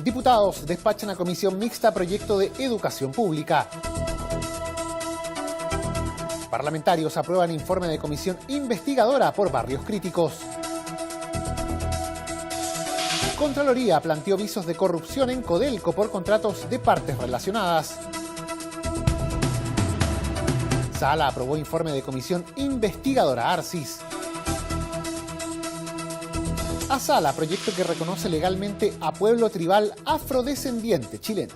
Diputados despachan a comisión mixta proyecto de educación pública. Parlamentarios aprueban informe de comisión investigadora por barrios críticos. Contraloría planteó visos de corrupción en Codelco por contratos de partes relacionadas. Sala aprobó informe de comisión investigadora Arcis. A Sala, proyecto que reconoce legalmente a pueblo tribal afrodescendiente chileno.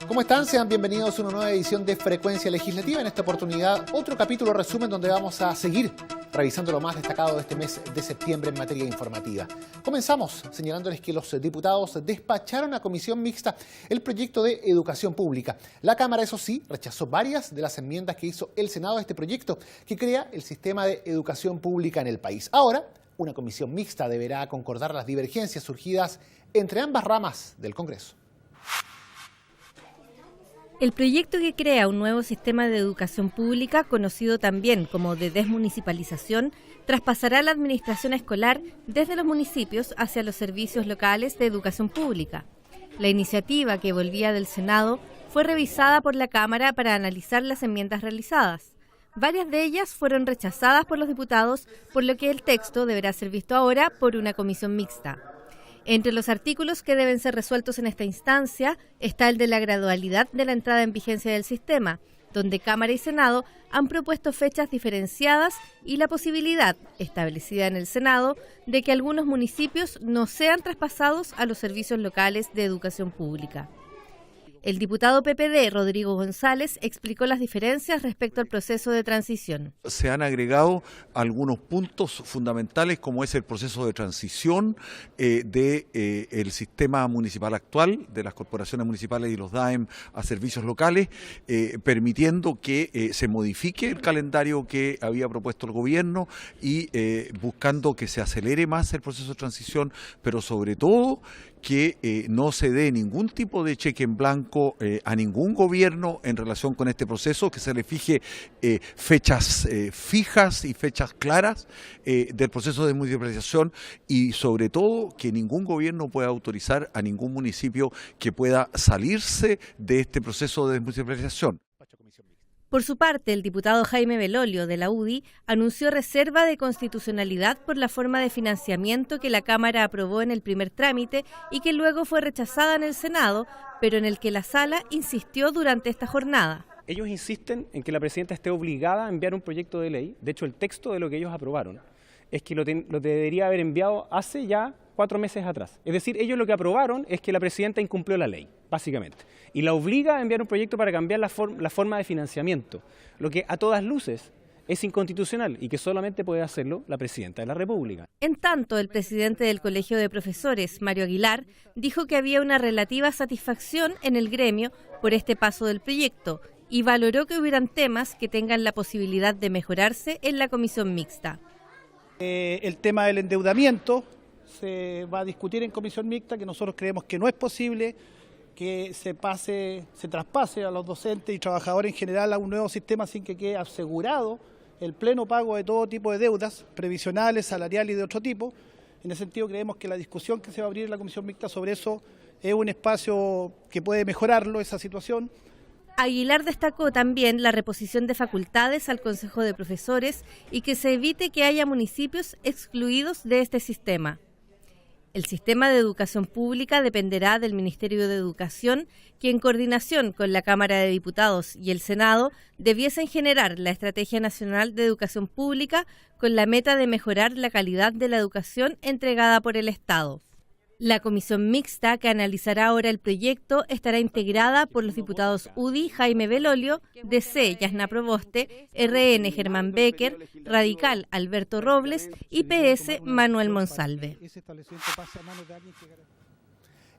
¿Cómo están? Sean bienvenidos a una nueva edición de Frecuencia Legislativa. En esta oportunidad, otro capítulo resumen donde vamos a seguir revisando lo más destacado de este mes de septiembre en materia informativa. Comenzamos señalándoles que los diputados despacharon a comisión mixta el proyecto de educación pública. La Cámara, eso sí, rechazó varias de las enmiendas que hizo el Senado a este proyecto, que crea el sistema de educación pública en el país. Ahora, una comisión mixta deberá concordar las divergencias surgidas entre ambas ramas del Congreso. El proyecto que crea un nuevo sistema de educación pública, conocido también como de desmunicipalización, traspasará la administración escolar desde los municipios hacia los servicios locales de educación pública. La iniciativa, que volvía del Senado, fue revisada por la Cámara para analizar las enmiendas realizadas. Varias de ellas fueron rechazadas por los diputados, por lo que el texto deberá ser visto ahora por una comisión mixta. Entre los artículos que deben ser resueltos en esta instancia está el de la gradualidad de la entrada en vigencia del sistema, donde Cámara y Senado han propuesto fechas diferenciadas y la posibilidad, establecida en el Senado, de que algunos municipios no sean traspasados a los servicios locales de educación pública. El diputado PPD, Rodrigo González, explicó las diferencias respecto al proceso de transición. Se han agregado algunos puntos fundamentales, como es el proceso de transición del sistema municipal actual, de las corporaciones municipales y los DAEM a servicios locales, permitiendo que se modifique el calendario que había propuesto el gobierno y buscando que se acelere más el proceso de transición, pero sobre todo que no se dé ningún tipo de cheque en blanco a ningún gobierno en relación con este proceso, que se le fije fechas fijas y fechas claras del proceso de municipalización y sobre todo que ningún gobierno pueda autorizar a ningún municipio que pueda salirse de este proceso de municipalización. Por su parte, el diputado Jaime Belolio, de la UDI, anunció reserva de constitucionalidad por la forma de financiamiento que la Cámara aprobó en el primer trámite y que luego fue rechazada en el Senado, pero en el que la Sala insistió durante esta jornada. Ellos insisten en que la presidenta esté obligada a enviar un proyecto de ley. De hecho, el texto de lo que ellos aprobaron es que lo debería haber enviado hace ya 4 meses atrás. Es decir, ellos lo que aprobaron es que la presidenta incumplió la ley, básicamente, y la obliga a enviar un proyecto para cambiar la forma de financiamiento, lo que a todas luces es inconstitucional y que solamente puede hacerlo la presidenta de la República. En tanto, el presidente del Colegio de Profesores, Mario Aguilar, dijo que había una relativa satisfacción en el gremio por este paso del proyecto y valoró que hubieran temas que tengan la posibilidad de mejorarse en la comisión mixta. El tema del endeudamiento se va a discutir en comisión mixta, que nosotros creemos que no es posible que se traspase a los docentes y trabajadores en general a un nuevo sistema sin que quede asegurado el pleno pago de todo tipo de deudas, previsionales, salariales y de otro tipo. En ese sentido creemos que la discusión que se va a abrir en la comisión mixta sobre eso es un espacio que puede mejorarlo, esa situación. Aguilar destacó también la reposición de facultades al Consejo de Profesores y que se evite que haya municipios excluidos de este sistema. El sistema de educación pública dependerá del Ministerio de Educación, que en coordinación con la Cámara de Diputados y el Senado debiesen generar la Estrategia Nacional de Educación Pública con la meta de mejorar la calidad de la educación entregada por el Estado. La comisión mixta que analizará ahora el proyecto estará integrada por los diputados UDI Jaime Belolio, DC Yasna Proboste, RN Germán Becker, Radical Alberto Robles y PS Manuel Monsalve.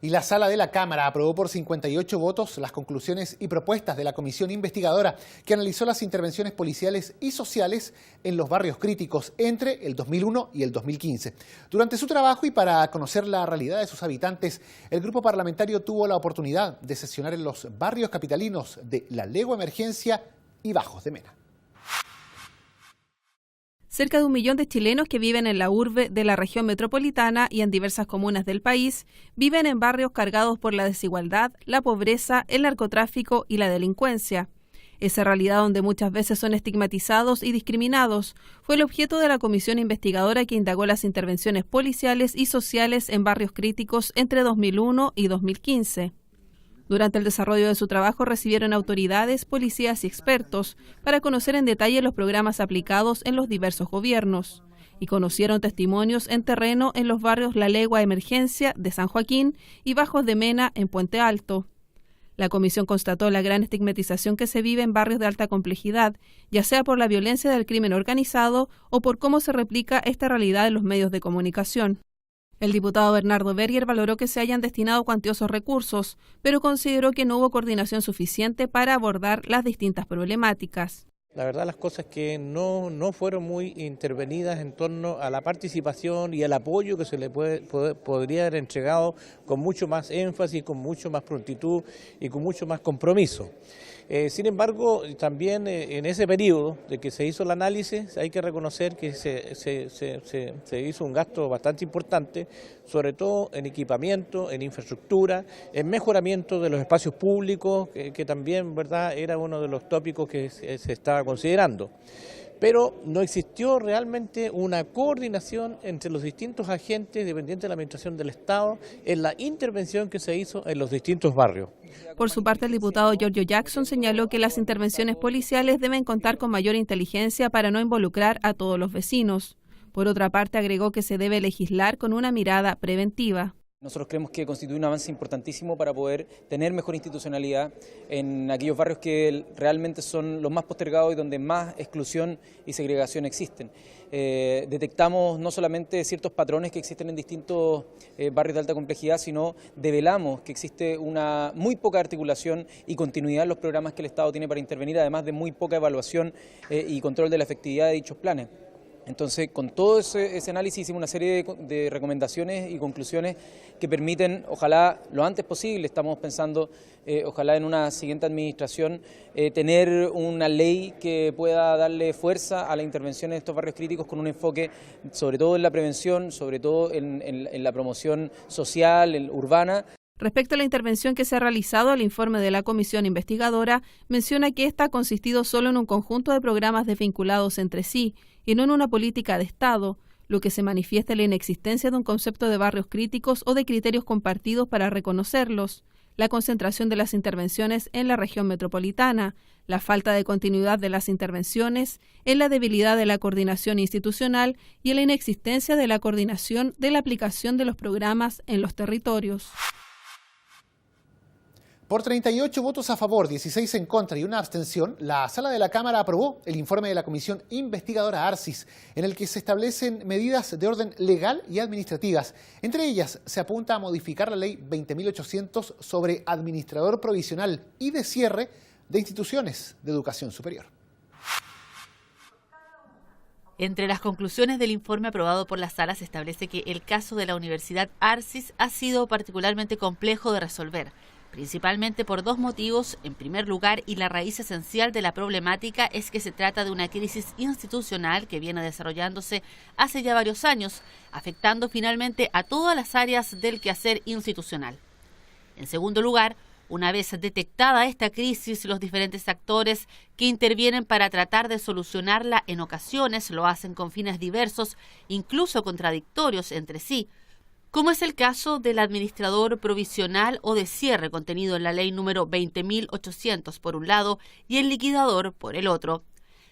Y la sala de la Cámara aprobó por 58 votos las conclusiones y propuestas de la comisión investigadora que analizó las intervenciones policiales y sociales en los barrios críticos entre el 2001 y el 2015. Durante su trabajo y para conocer la realidad de sus habitantes, el grupo parlamentario tuvo la oportunidad de sesionar en los barrios capitalinos de La Legua, Emergencia y Bajos de Mena. Cerca de 1 millón de chilenos que viven en la urbe de la región metropolitana y en diversas comunas del país viven en barrios cargados por la desigualdad, la pobreza, el narcotráfico y la delincuencia. Esa realidad donde muchas veces son estigmatizados y discriminados fue el objeto de la comisión investigadora que indagó las intervenciones policiales y sociales en barrios críticos entre 2001 y 2015. Durante el desarrollo de su trabajo recibieron autoridades, policías y expertos para conocer en detalle los programas aplicados en los diversos gobiernos y conocieron testimonios en terreno en los barrios La Legua, Emergencia de San Joaquín y Bajos de Mena en Puente Alto. La comisión constató la gran estigmatización que se vive en barrios de alta complejidad, ya sea por la violencia del crimen organizado o por cómo se replica esta realidad en los medios de comunicación. El diputado Bernardo Berger valoró que se hayan destinado cuantiosos recursos, pero consideró que no hubo coordinación suficiente para abordar las distintas problemáticas. La verdad las cosas que no fueron muy intervenidas en torno a la participación y al apoyo que se le podría haber entregado con mucho más énfasis, con mucho más prontitud y con mucho más compromiso. Sin embargo, también en ese periodo de que se hizo el análisis hay que reconocer que se hizo un gasto bastante importante, sobre todo en equipamiento, en infraestructura, en mejoramiento de los espacios públicos, que también, ¿verdad?, era uno de los tópicos que se estaba considerando. Pero no existió realmente una coordinación entre los distintos agentes dependientes de la administración del Estado en la intervención que se hizo en los distintos barrios. Por su parte, el diputado Giorgio Jackson señaló que las intervenciones policiales deben contar con mayor inteligencia para no involucrar a todos los vecinos. Por otra parte, agregó que se debe legislar con una mirada preventiva. Nosotros creemos que constituye un avance importantísimo para poder tener mejor institucionalidad en aquellos barrios que realmente son los más postergados y donde más exclusión y segregación existen. Detectamos no solamente ciertos patrones que existen en distintos barrios de alta complejidad, sino develamos que existe una muy poca articulación y continuidad en los programas que el Estado tiene para intervenir, además de muy poca evaluación y control de la efectividad de dichos planes. Entonces, con todo ese análisis hicimos una serie de recomendaciones y conclusiones que permiten, ojalá lo antes posible, estamos pensando, ojalá en una siguiente administración, tener una ley que pueda darle fuerza a la intervención en estos barrios críticos con un enfoque sobre todo en la prevención, sobre todo en la promoción social, urbana. Respecto a la intervención que se ha realizado, el informe de la comisión investigadora menciona que esta ha consistido solo en un conjunto de programas desvinculados entre sí y no en una política de Estado, lo que se manifiesta en la inexistencia de un concepto de barrios críticos o de criterios compartidos para reconocerlos, la concentración de las intervenciones en la región metropolitana, la falta de continuidad de las intervenciones, en la debilidad de la coordinación institucional y en la inexistencia de la coordinación de la aplicación de los programas en los territorios. Por 38 votos a favor, 16 en contra y una abstención, la Sala de la Cámara aprobó el informe de la Comisión Investigadora ARCIS, en el que se establecen medidas de orden legal y administrativas. Entre ellas, se apunta a modificar la Ley 20.800 sobre administrador provisional y de cierre de instituciones de educación superior. Entre las conclusiones del informe aprobado por la Sala se establece que el caso de la Universidad ARCIS ha sido particularmente complejo de resolver, principalmente por dos motivos. En primer lugar, y la raíz esencial de la problemática, es que se trata de una crisis institucional que viene desarrollándose hace ya varios años, afectando finalmente a todas las áreas del quehacer institucional. En segundo lugar, una vez detectada esta crisis, los diferentes actores que intervienen para tratar de solucionarla en ocasiones lo hacen con fines diversos, incluso contradictorios entre sí, como es el caso del administrador provisional o de cierre contenido en la ley número 20.800 por un lado y el liquidador por el otro.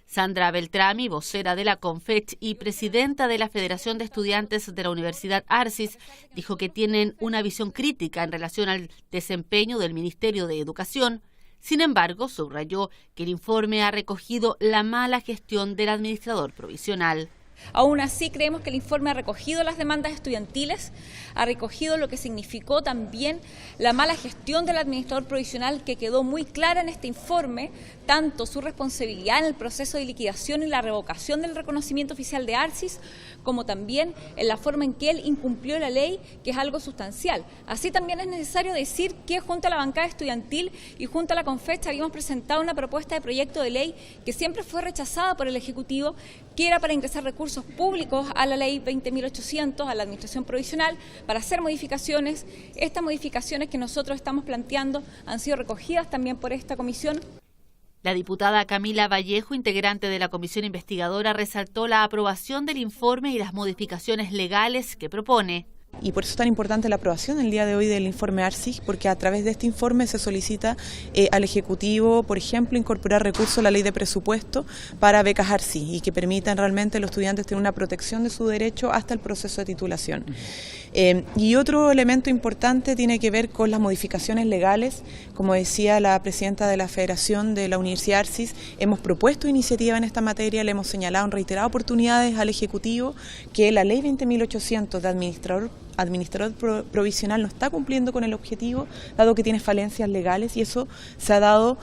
Sandra Beltrami, vocera de la CONFECH y presidenta de la Federación de Estudiantes de la Universidad ARCIS, dijo que tienen una visión crítica en relación al desempeño del Ministerio de Educación. Sin embargo, subrayó que el informe ha recogido la mala gestión del administrador provisional. Aún así, creemos que el informe ha recogido las demandas estudiantiles, ha recogido lo que significó también la mala gestión del administrador provisional, que quedó muy clara en este informe, tanto su responsabilidad en el proceso de liquidación y la revocación del reconocimiento oficial de ARCIS, como también en la forma en que él incumplió la ley, que es algo sustancial. Así también es necesario decir que junto a la bancada estudiantil y junto a la Confecha habíamos presentado una propuesta de proyecto de ley que siempre fue rechazada por el Ejecutivo, que era para ingresar recursos públicos a la ley 20.800, a la administración provisional, para hacer modificaciones. Estas modificaciones que nosotros estamos planteando han sido recogidas también por esta comisión. La diputada Camila Vallejo, integrante de la comisión investigadora, resaltó la aprobación del informe y las modificaciones legales que propone. Y por eso es tan importante la aprobación el día de hoy del informe ARCIS, porque a través de este informe se solicita al Ejecutivo, por ejemplo, incorporar recursos a la ley de presupuesto para becas ARCIS y que permitan realmente a los estudiantes tener una protección de su derecho hasta el proceso de titulación. Y otro elemento importante tiene que ver con las modificaciones legales. Como decía la presidenta de la Federación de la Universidad ARCIS, hemos propuesto iniciativa en esta materia, le hemos señalado en reiteradas oportunidades al Ejecutivo que la ley 20.800 de administrador provisional no está cumpliendo con el objetivo, dado que tiene falencias legales, y eso se ha dado,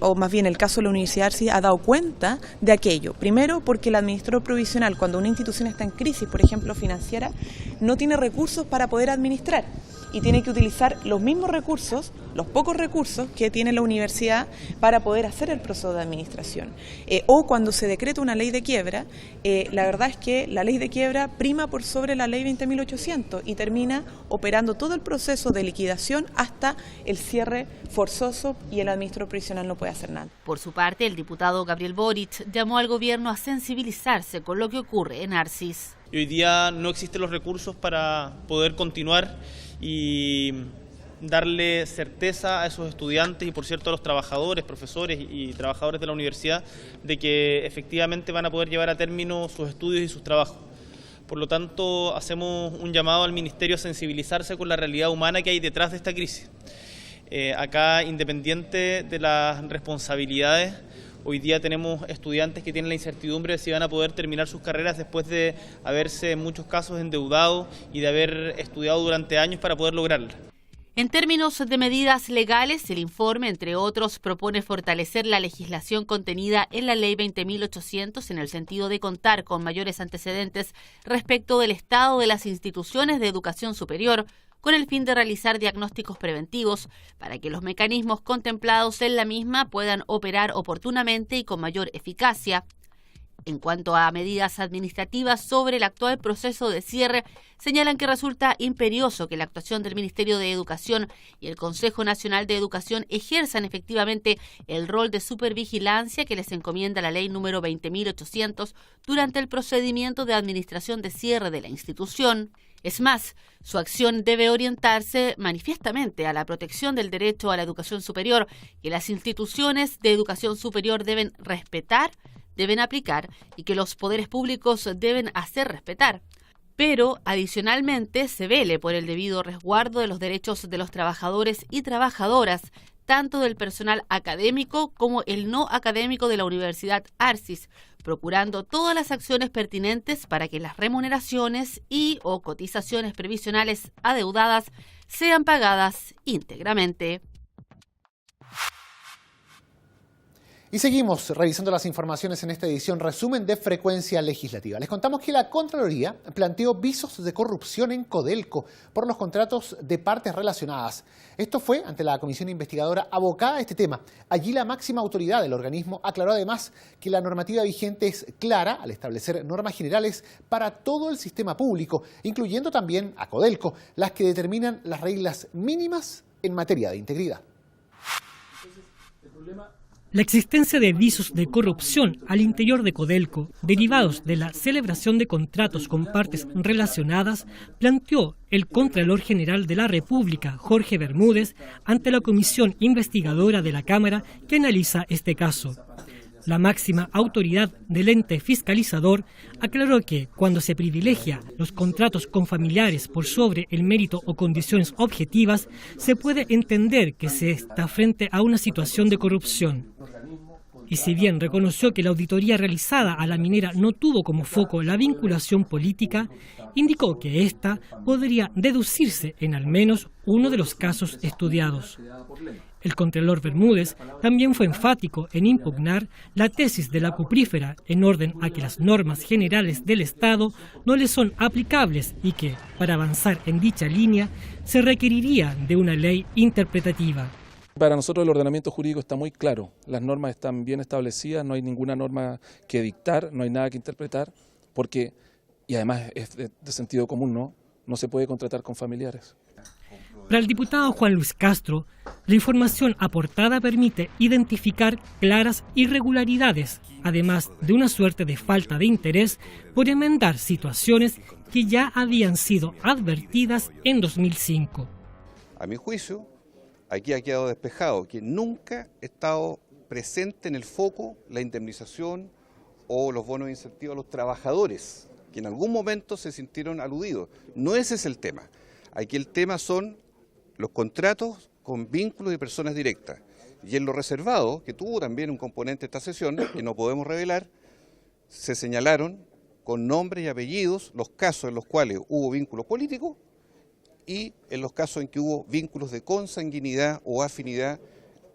o más bien el caso de la Universidad ARCIS ha dado cuenta de aquello. Primero, porque el administrador provisional, cuando una institución está en crisis, por ejemplo financiera, no tiene recursos para poder administrar y tiene que utilizar los mismos recursos, los pocos recursos que tiene la universidad para poder hacer el proceso de administración. O cuando se decreta una ley de quiebra, la verdad es que la ley de quiebra prima por sobre la ley 20.800 y termina operando todo el proceso de liquidación hasta el cierre forzoso, y el administrador provisional no puede hacer nada. Por su parte, el diputado Gabriel Boric llamó al gobierno a sensibilizarse con lo que ocurre en ARCIS. Y hoy día no existen los recursos para poder continuar y darle certeza a esos estudiantes y, por cierto, a los trabajadores, profesores y trabajadores de la universidad, de que efectivamente van a poder llevar a término sus estudios y sus trabajos. Por lo tanto, hacemos un llamado al Ministerio a sensibilizarse con la realidad humana que hay detrás de esta crisis. Acá, independiente de las responsabilidades, hoy día tenemos estudiantes que tienen la incertidumbre de si van a poder terminar sus carreras después de haberse en muchos casos endeudado y de haber estudiado durante años para poder lograrla. En términos de medidas legales, el informe, entre otros, propone fortalecer la legislación contenida en la Ley 20.800 en el sentido de contar con mayores antecedentes respecto del estado de las instituciones de educación superior, con el fin de realizar diagnósticos preventivos para que los mecanismos contemplados en la misma puedan operar oportunamente y con mayor eficacia. En cuanto a medidas administrativas sobre el actual proceso de cierre, señalan que resulta imperioso que la actuación del Ministerio de Educación y el Consejo Nacional de Educación ejerzan efectivamente el rol de supervigilancia que les encomienda la ley número 20.800 durante el procedimiento de administración de cierre de la institución. Es más, su acción debe orientarse manifiestamente a la protección del derecho a la educación superior, que las instituciones de educación superior deben respetar, deben aplicar y que los poderes públicos deben hacer respetar. Pero, adicionalmente, se vele por el debido resguardo de los derechos de los trabajadores y trabajadoras, tanto del personal académico como el no académico de la Universidad ARCIS, procurando todas las acciones pertinentes para que las remuneraciones y o cotizaciones previsionales adeudadas sean pagadas íntegramente. Y seguimos revisando las informaciones en esta edición resumen de Frecuencia Legislativa. Les contamos que la Contraloría planteó visos de corrupción en Codelco por los contratos de partes relacionadas. Esto fue ante la comisión investigadora abocada a este tema. Allí la máxima autoridad del organismo aclaró además que la normativa vigente es clara al establecer normas generales para todo el sistema público, incluyendo también a Codelco, las que determinan las reglas mínimas en materia de integridad. La existencia de visos de corrupción al interior de Codelco, derivados de la celebración de contratos con partes relacionadas, planteó el Contralor General de la República, Jorge Bermúdez, ante la comisión investigadora de la Cámara que analiza este caso. La máxima autoridad del ente fiscalizador aclaró que cuando se privilegia los contratos con familiares por sobre el mérito o condiciones objetivas, se puede entender que se está frente a una situación de corrupción. Y si bien reconoció que la auditoría realizada a la minera no tuvo como foco la vinculación política, indicó que esta podría deducirse en al menos uno de los casos estudiados. El contralor Bermúdez también fue enfático en impugnar la tesis de la cuprífera en orden a que las normas generales del Estado no le son aplicables y que, para avanzar en dicha línea, se requeriría de una ley interpretativa. Para nosotros el ordenamiento jurídico está muy claro, las normas están bien establecidas, no hay ninguna norma que dictar, no hay nada que interpretar, porque, y además es de sentido común, no se puede contratar con familiares. Para el diputado Juan Luis Castro, la información aportada permite identificar claras irregularidades, además de una suerte de falta de interés por enmendar situaciones que ya habían sido advertidas en 2005. A mi juicio, aquí ha quedado despejado que nunca ha estado presente en el foco la indemnización o los bonos de incentivo a los trabajadores, que en algún momento se sintieron aludidos. No ese es el tema. Aquí el tema son los contratos con vínculos de personas directas. Y en lo reservado, que tuvo también un componente de esta sesión, que no podemos revelar, se señalaron con nombres y apellidos los casos en los cuales hubo vínculos políticos y en los casos en que hubo vínculos de consanguinidad o afinidad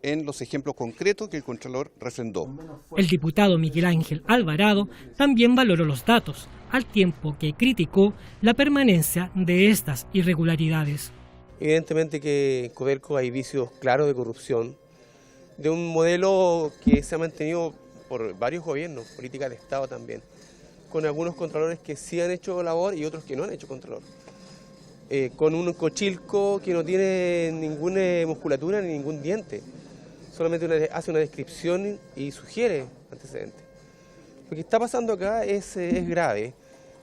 en los ejemplos concretos que el Contralor refrendó. El diputado Miguel Ángel Alvarado también valoró los datos, al tiempo que criticó la permanencia de estas irregularidades. Evidentemente que en Codelco hay vicios claros de corrupción, de un modelo que se ha mantenido por varios gobiernos, política del Estado también, con algunos contralores que sí han hecho labor y otros que no han hecho contralor. Con un Cochilco que no tiene ninguna musculatura ni ningún diente, solamente hace una descripción y sugiere antecedentes. Lo que está pasando acá es grave,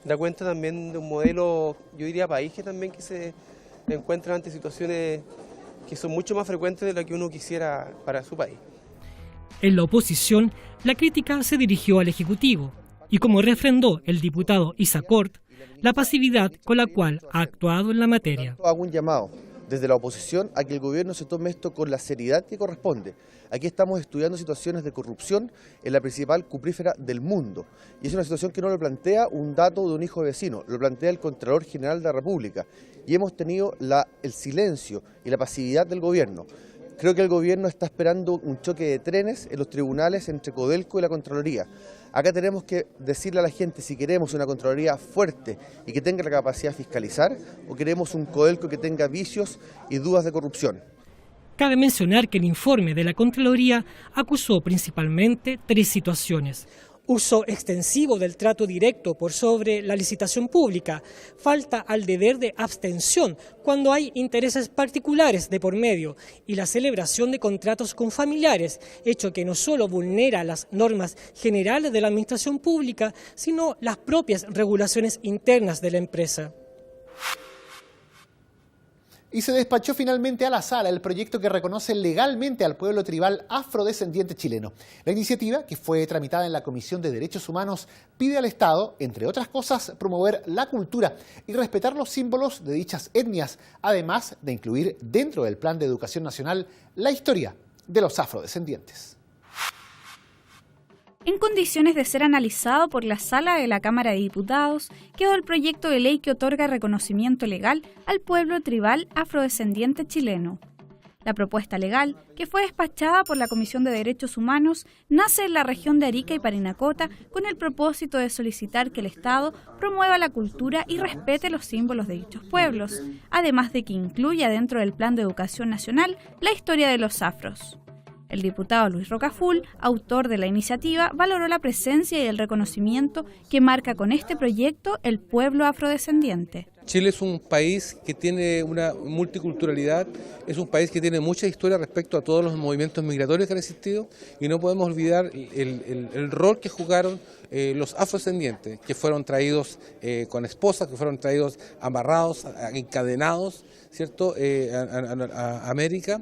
da cuenta también de un modelo, yo diría país, que también que se encuentran ante situaciones que son mucho más frecuentes de lo que uno quisiera para su país. En la oposición, la crítica se dirigió al Ejecutivo y, como refrendó el diputado Isacort, la pasividad con la cual ha actuado en la materia. Hago un llamado desde la oposición a que el gobierno se tome esto con la seriedad que corresponde. Aquí estamos estudiando situaciones de corrupción en la principal cuprífera del mundo. Y es una situación que no lo plantea un dato de un hijo vecino, lo plantea el Contralor General de la República. Y hemos tenido el silencio y la pasividad del gobierno. Creo que el gobierno está esperando un choque de trenes en los tribunales entre Codelco y la Contraloría. Acá tenemos que decirle a la gente si queremos una Contraloría fuerte y que tenga la capacidad de fiscalizar o queremos un Codelco que tenga vicios y dudas de corrupción. Cabe mencionar que el informe de la Contraloría acusó principalmente 3 situaciones. Uso extensivo del trato directo por sobre la licitación pública, falta al deber de abstención cuando hay intereses particulares de por medio y la celebración de contratos con familiares, hecho que no solo vulnera las normas generales de la administración pública, sino las propias regulaciones internas de la empresa. Y se despachó finalmente a la sala el proyecto que reconoce legalmente al pueblo tribal afrodescendiente chileno. La iniciativa, que fue tramitada en la Comisión de Derechos Humanos, pide al Estado, entre otras cosas, promover la cultura y respetar los símbolos de dichas etnias, además de incluir dentro del Plan de Educación Nacional la historia de los afrodescendientes. En condiciones de ser analizado por la Sala de la Cámara de Diputados, quedó el proyecto de ley que otorga reconocimiento legal al pueblo tribal afrodescendiente chileno. La propuesta legal, que fue despachada por la Comisión de Derechos Humanos, nace en la región de Arica y Parinacota con el propósito de solicitar que el Estado promueva la cultura y respete los símbolos de dichos pueblos, además de que incluya dentro del Plan de Educación Nacional la historia de los afros. El diputado Luis Rocaful, autor de la iniciativa, valoró la presencia y el reconocimiento que marca con este proyecto el pueblo afrodescendiente. Chile es un país que tiene una multiculturalidad, es un país que tiene mucha historia respecto a todos los movimientos migratorios que han existido y no podemos olvidar el rol que jugaron los afrodescendientes, que fueron traídos con esposas, que fueron traídos amarrados, encadenados, ¿cierto?, a América,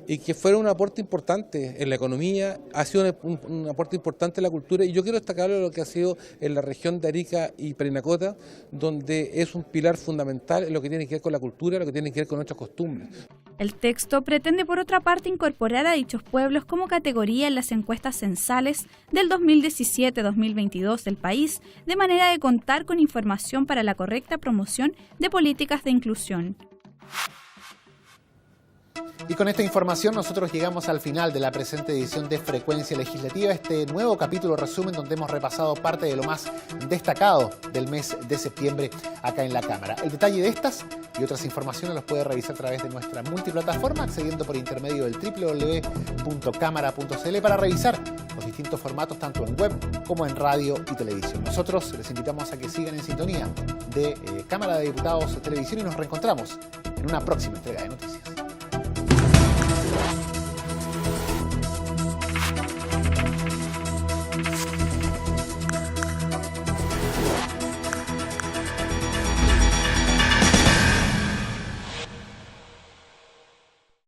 y que fueron un aporte importante en la economía, ha sido un aporte importante en la cultura, y yo quiero destacar lo que ha sido en la región de Arica y Parinacota, donde es un pilar fundamental en lo que tiene que ver con la cultura, lo que tiene que ver con nuestras costumbres. El texto pretende, por otra parte, incorporar a dichos pueblos como categoría en las encuestas censales del 2017-2022 del país, de manera de contar con información para la correcta promoción de políticas de inclusión. Y con esta información nosotros llegamos al final de la presente edición de Frecuencia Legislativa, este nuevo capítulo resumen donde hemos repasado parte de lo más destacado del mes de septiembre acá en la Cámara. El detalle de estas y otras informaciones los puede revisar a través de nuestra multiplataforma, accediendo por intermedio del www.cámara.cl para revisar los distintos formatos tanto en web como en radio y televisión. Nosotros les invitamos a que sigan en sintonía de Cámara de Diputados Televisión y nos reencontramos en una próxima entrega de noticias.